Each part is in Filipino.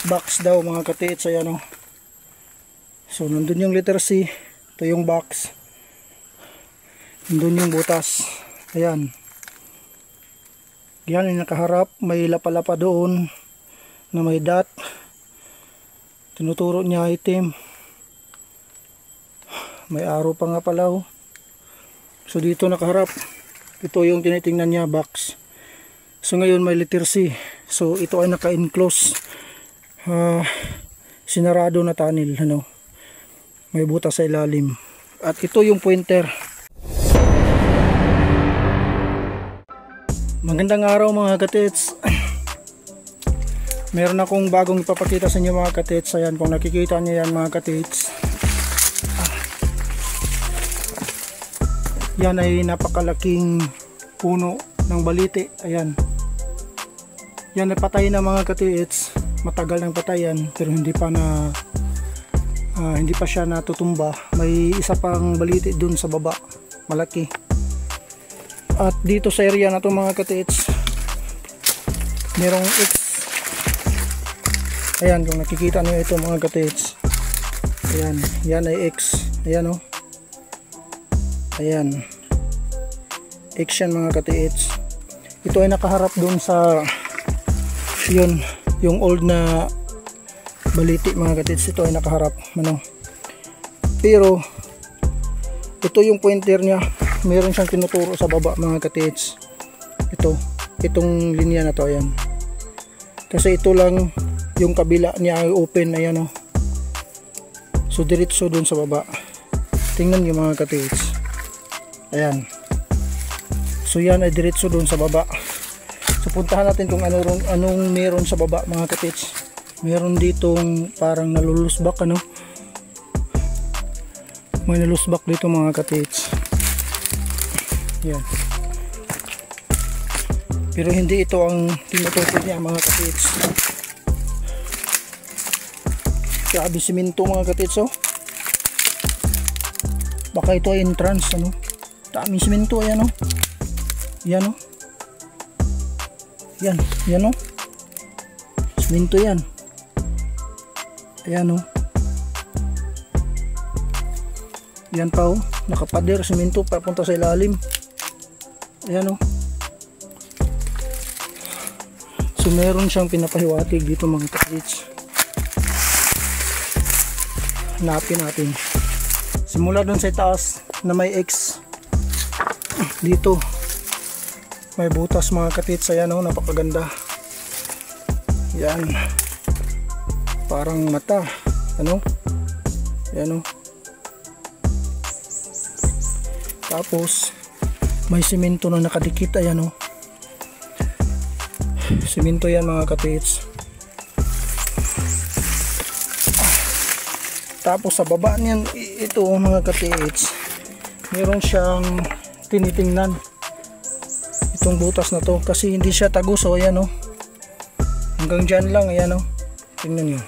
box daw mga katiits. Ayan o. So nandun yung letter C. Ito yung box. Nandun yung butas. Ayan. Yan yung nakaharap. May lapa-lapa doon na may dot. Tinuturo niya item. May arrow pa nga pala o. So dito nakaharap. Ito yung tinitingnan niya, box. So ngayon may letter C. So ito ay naka-enclose. Sinarado na tunnel. Ano? May butas sa ilalim. At ito yung pointer. Magandang araw mga katits. Meron akong bagong ipapakita sa inyo mga katits. Ayan, kung nakikita niyo yan mga katits. Yan ay napakalaking puno ng baliti. Ayan. Yan ay patay na mga katits. Matagal ng patayan pero hindi pa siya natutumba. May isa pang baliti dun sa baba, malaki. At dito sa area na to mga katits, merong X. Ayan, kung nakikita niyo ito mga katits. Ayan, yan ay X. Ayan o. Ayan, X yan mga katits. Ito ay nakaharap dun sa yun, yung old na baliti mga katits. Ito ay nakaharap ano. Pero ito yung pointer niya, meron siyang tinuturo sa baba mga katits. Itong linya na to. Ayan, kasi ito lang yung kabila niya ay open. Ayan o. So diretso dun sa baba. Tingnan niyo mga katits. Ayan, so yan ay diretso dun sa baba. So puntahan natin kung anong meron sa baba mga katits. Meron ditong parang nalulusbak ano. May nalusbak dito mga katits. Yan. Pero hindi ito ang tinutukoy niya mga katits. Grabe simento mga katits oh. Baka ito ay entrance ano. Daming simento. Ayan oh. Yan oh. Yan oh. Simento yan. Ayan o. Yan pa o. Nakapader. Simento papunta sa ilalim. Ayan o. So meron siyang pinapahiwatig dito mga katits. Hanapin natin. Simula dun sa taas na may X. Dito may butas mga katits. Ayan o. Napakaganda. Yan. Parang mata ano. Ayan o. Tapos may simento na nakadikit. Ayan o. Simento yan mga katits. Tapos sa baba niyan ito mga katits, meron siyang tinitingnan itong butas na to kasi hindi siya tagos. O ayan o. Hanggang dyan lang. Ayan o. Tingnan nyo.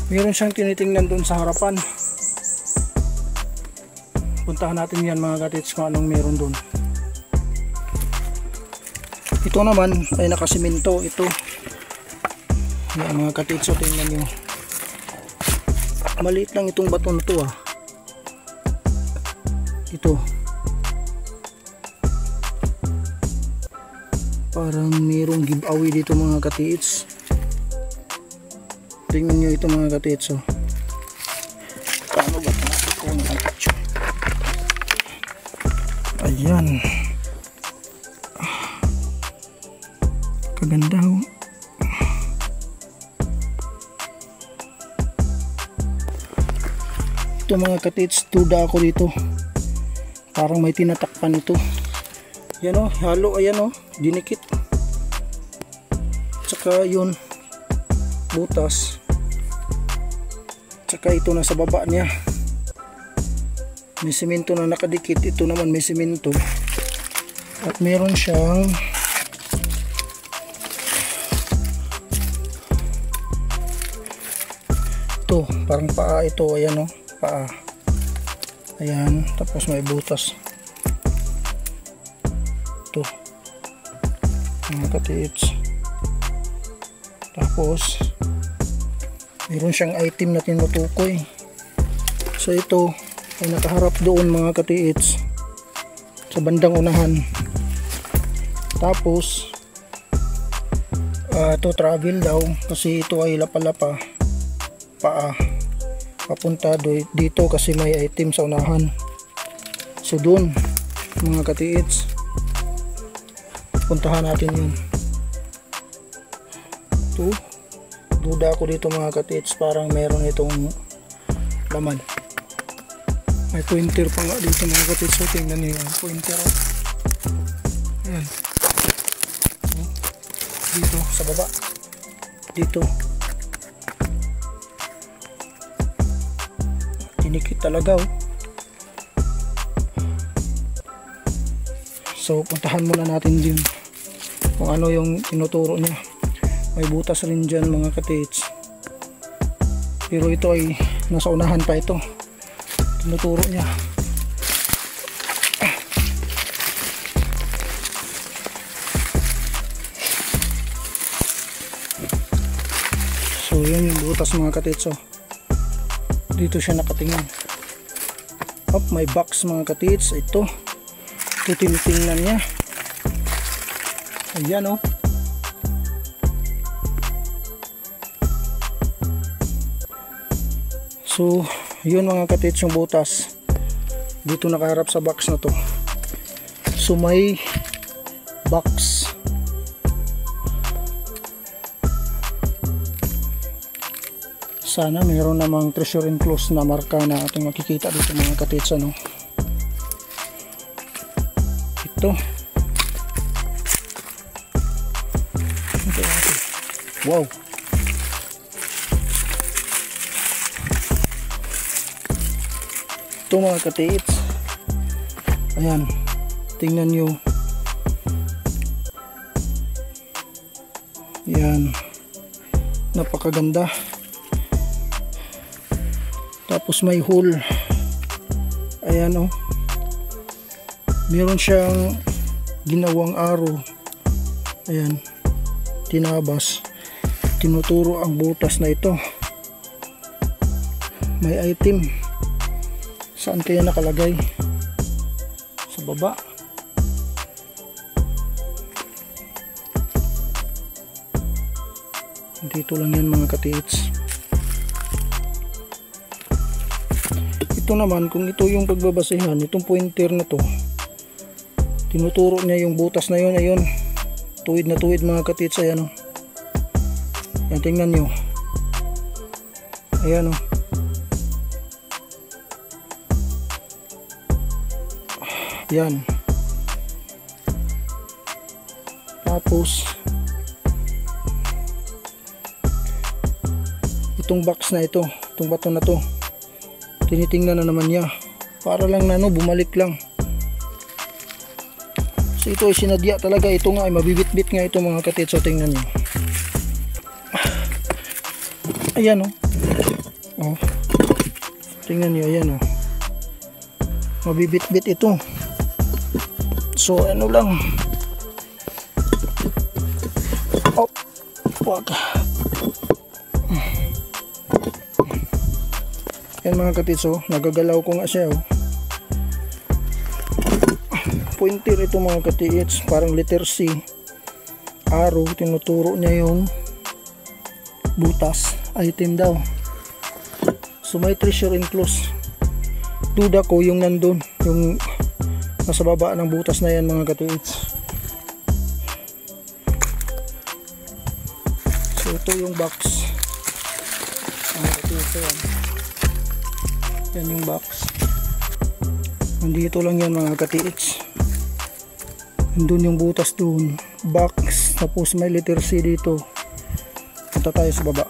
Meron siyang tinitingnan dun sa harapan. Puntahan natin yan mga katits kung anong meron dun. Ito naman ay nakasimento. Ito. Yan mga katits. So tingnan nyo. Maliit lang itong bato na to ah. Ito. Parang mayroong giveaway dito mga katits. Tingnan nyo ito mga katits oh. Paano ba ito natin ang picture? Ayan. Kaganda oh. Ito mga katits, tuda ako dito. Parang may tinatakpan ito. Yan o, halo. Ayan o, dinikit. Tsaka yun, butas. Tsaka ito nasa baba niya. May simento na nakadikit. Ito naman may simento. At meron siyang ito, parang paa ito. Ayan o, paa. Ayan, tapos may butas. Ito mga katits. Tapos Meron siyang item na tinutukoy. So ito ay nakaharap doon mga katiits sa bandang unahan. Tapos ito travel daw kasi ito ay lapalapa paa papunta dito kasi may item sa unahan. So doon mga katiits, puntahan natin yun. Ito, duda ako dito mga katiits, parang meron itong laman. May pointer pa nga dito mga katiits. So tingnan niyo yung pointer. Ayan. Dito sa baba. Dito. Tinikit talaga oh. So puntahan muna natin din kung ano yung tinuturo niya. May butas rin dyan mga katiits, pero ito ay nasa unahan pa ito. Tinuturo niya. So yun yung butas mga katiits. So dito siya nakatingin. Up, may box mga katiits. Ito tinitingnan niya. Ayan oh. So yun mga katiits yung butas. Dito nakaharap sa box na to. So may box. Sana mayroon namang treasure enclosed na marka na ating makikita dito mga katiits. Ano? Ito. Wow. Ito mga katiits. Ayan. Tingnan nyo. Ayan. Napakaganda. Tapos may hole. Ayan oh. Meron siyang ginawang arrow. Ayan. Tinabas. Tinuturo ang butas na ito. May item. Saan kaya nakalagay? Sa baba. Dito lang yan mga katiits. Ito naman, kung ito yung pagbabasehan, itong pointer na to, tinuturo niya yung butas na yun. Ayun, tuwid na tuwid mga katiits. Ayan o. Yan, tingnan nyo. Ayan o. Yan. Tapos itong box na ito, itong bato na to, tinitingnan na naman niya. Para lang na bumalik lang. So ito ay sinadya talaga. Ito nga ay mabibit-bit nga ito mga katiits. So tingnan niyo. Ayan oh. Oh. Tingnan niyo, ayan oh. Mabibit-bit ito. So ano lang. Oh, wag. Yan mga katiits oh, nagagalaw ko nga siya oh. Pointer ito mga katiits, parang letter C. Arrow, tinuturo niya yung butas, item daw. So may treasure enclosed. Duda ko yung nandun, yung nasa baba ng butas na yan mga katiits. So ito yung box mga katiits. Yan yung box. Nandito lang yan mga katiits. Nandun yung butas dun, box, tapos may letter C dito. Punta tayo sa baba.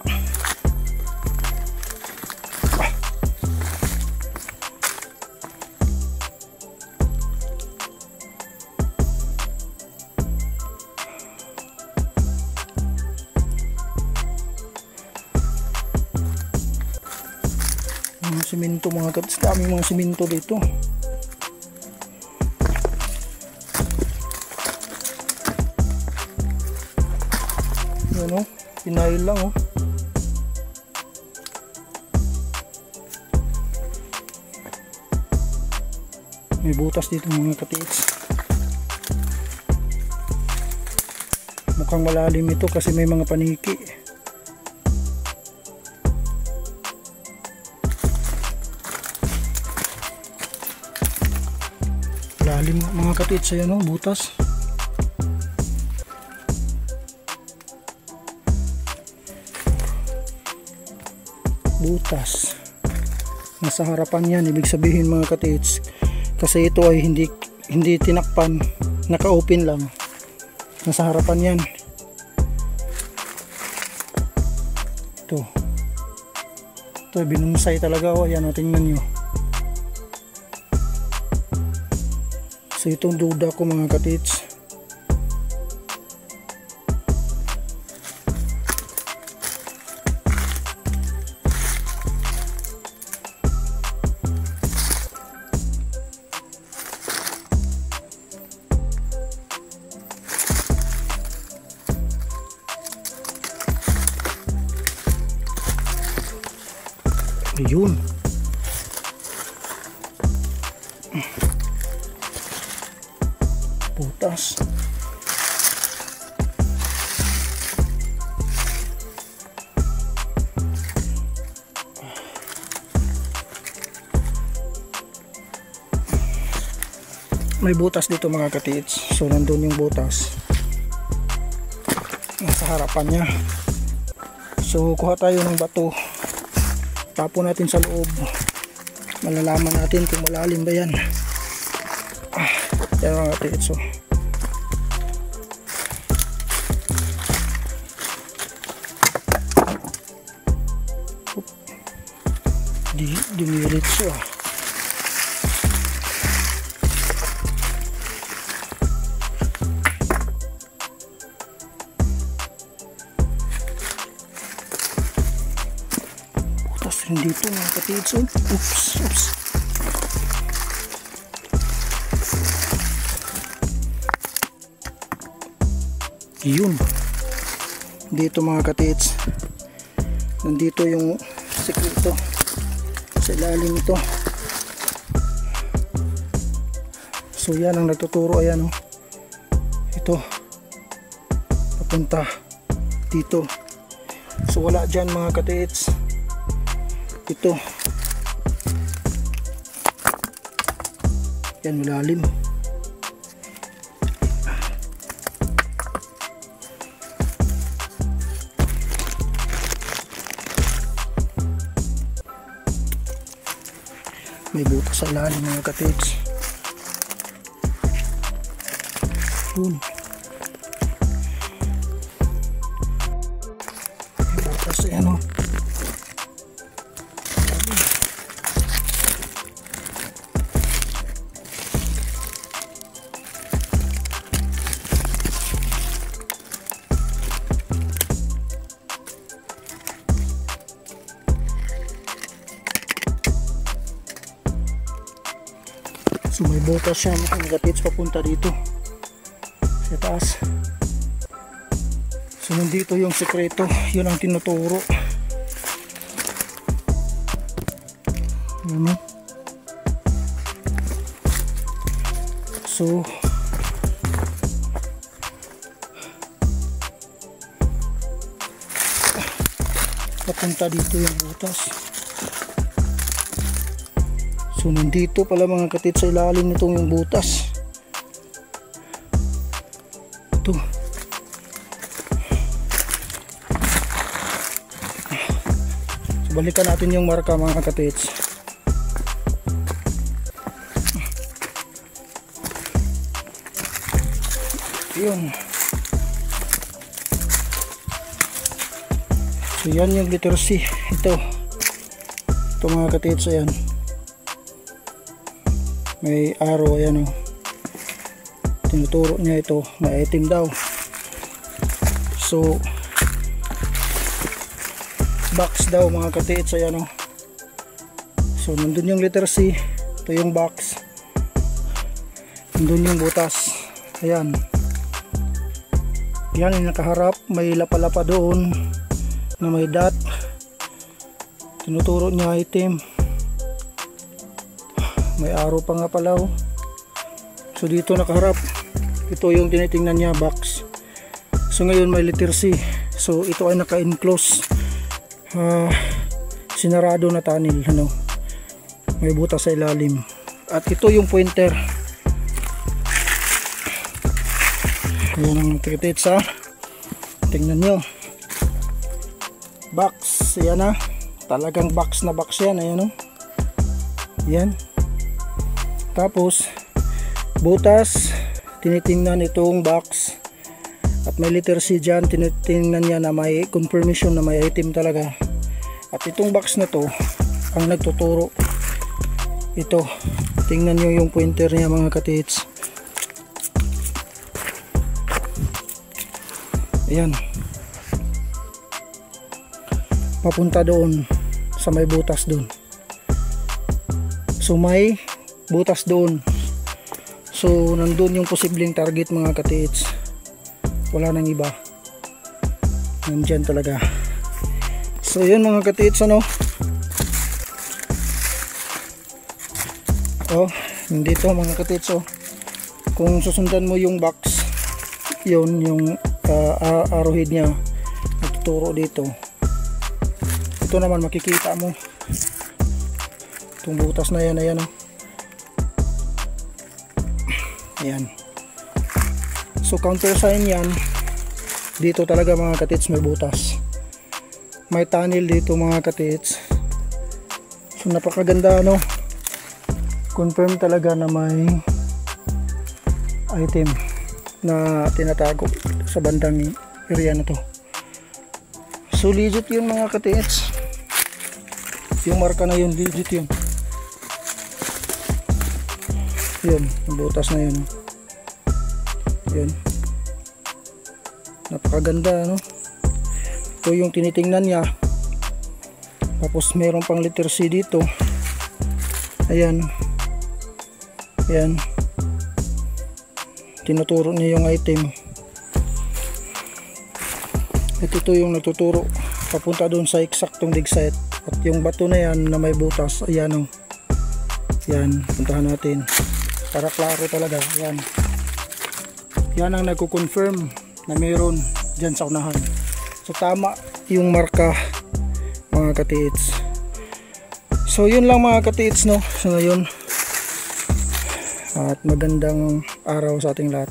Mga simento mga katiits, daming mga simento dito. Yan o, pinail lang o. May butas dito mga katiits. Mukhang malalim ito kasi may mga paniki. Lalim mga katiits, ayan o, butas. Butas. Nasa harapan yan, ibig sabihin mga katiits, kasi ito ay hindi tinakpan, naka-open lang. Nasa harapan yan. Ito ay binunsay talaga o. Ayan o, tingnan nyo. So itong duda ko mga katiits. Ayun. Butas. May butas dito mga katiits. So nandun yung butas. Nasa harapan niya. So kuha tayo ng bato. Tapo natin sa loob. Malalaman natin kung malalim ba yan. Yan mga katiits. So dimiritso dito mga katiits. Oops. Yun. Dito mga katiits. Nandito yung sikreto. Sa ilalim ito. So yan ang nagtuturo. Ayan o. Ito. Papunta dito. So wala dyan mga katiits. Ito yan malalim. May butas sa ilalim mga katiits. Yun. May butas yan o. So may butas siya mga katiits papunta dito sa taas. So nandito yung sekreto, yun ang tinuturo. Ano? So papunta dito yung butas. So nandito pala mga katiits sa ilalim nitong yung butas. Ito. So balikan natin yung marka mga katiits. Yun. So yan yung letter C. Ito mga katiits, ayan. May arrow, ayan o. Tinuturo niya ito na itim daw. So box daw mga katiits, ayan o. So nandun yung letter C. Ito yung box. Nandun yung butas. Ayan. Yan yung nakaharap. May lapalapa doon na may dot. Tinuturo niya itim. May arrow pa nga pala oh. So dito nakaharap, ito yung tinitingnan niya, box. So ngayon may letter C. So ito ay naka-enclose, sinarado na tunnel, ano, may butas sa ilalim. At ito yung pointer. Ayan ang ticket sa, tingnan nyo, box. Ayan na, talagang box na box yan. Ayan o, yan. Tapos butas, tinitingnan itong box. At may letter C dyan, tinitingnan niya na may confirmation na may item talaga. At itong box na to ang nagtuturo. Ito, tingnan nyo yung pointer niya mga katits. Ayan, papunta doon sa may butas doon. So may butas doon. So nandun yung posibleng target mga katits. Wala nang iba, nandyan talaga. So yun mga katits, ano, oh, nandito mga katits. Oh, kung susundan mo yung box, yun yung arrowhead nya natuturo dito. Ito naman makikita mo itong butas na yan. Ayan, oh. Ayan. So counter sign yan. Dito talaga mga katits may butas, may tunnel dito mga katits. So napakaganda, no, confirm talaga na may item na tinatago sa bandang area na to. So legit yun mga katits, yung marka na yun, legit yun. Yun, yung butas na yun. Yun, napakaganda, no. Ito yung tinitingnan niya. Tapos meron pang letter C dito. Ayan, ayan, tinuturo niya yung item. Ito yung natuturo papunta doon sa eksaktong dig site. At yung bato na yan na may butas, ayan, oh. Yan, puntahan natin para klaro talaga. Yan, yan ang nagko-confirm na meron dyan sa unahan. So tama yung marka mga katits. So yun lang mga katits, no. So ngayon, at magandang araw sa ating lahat.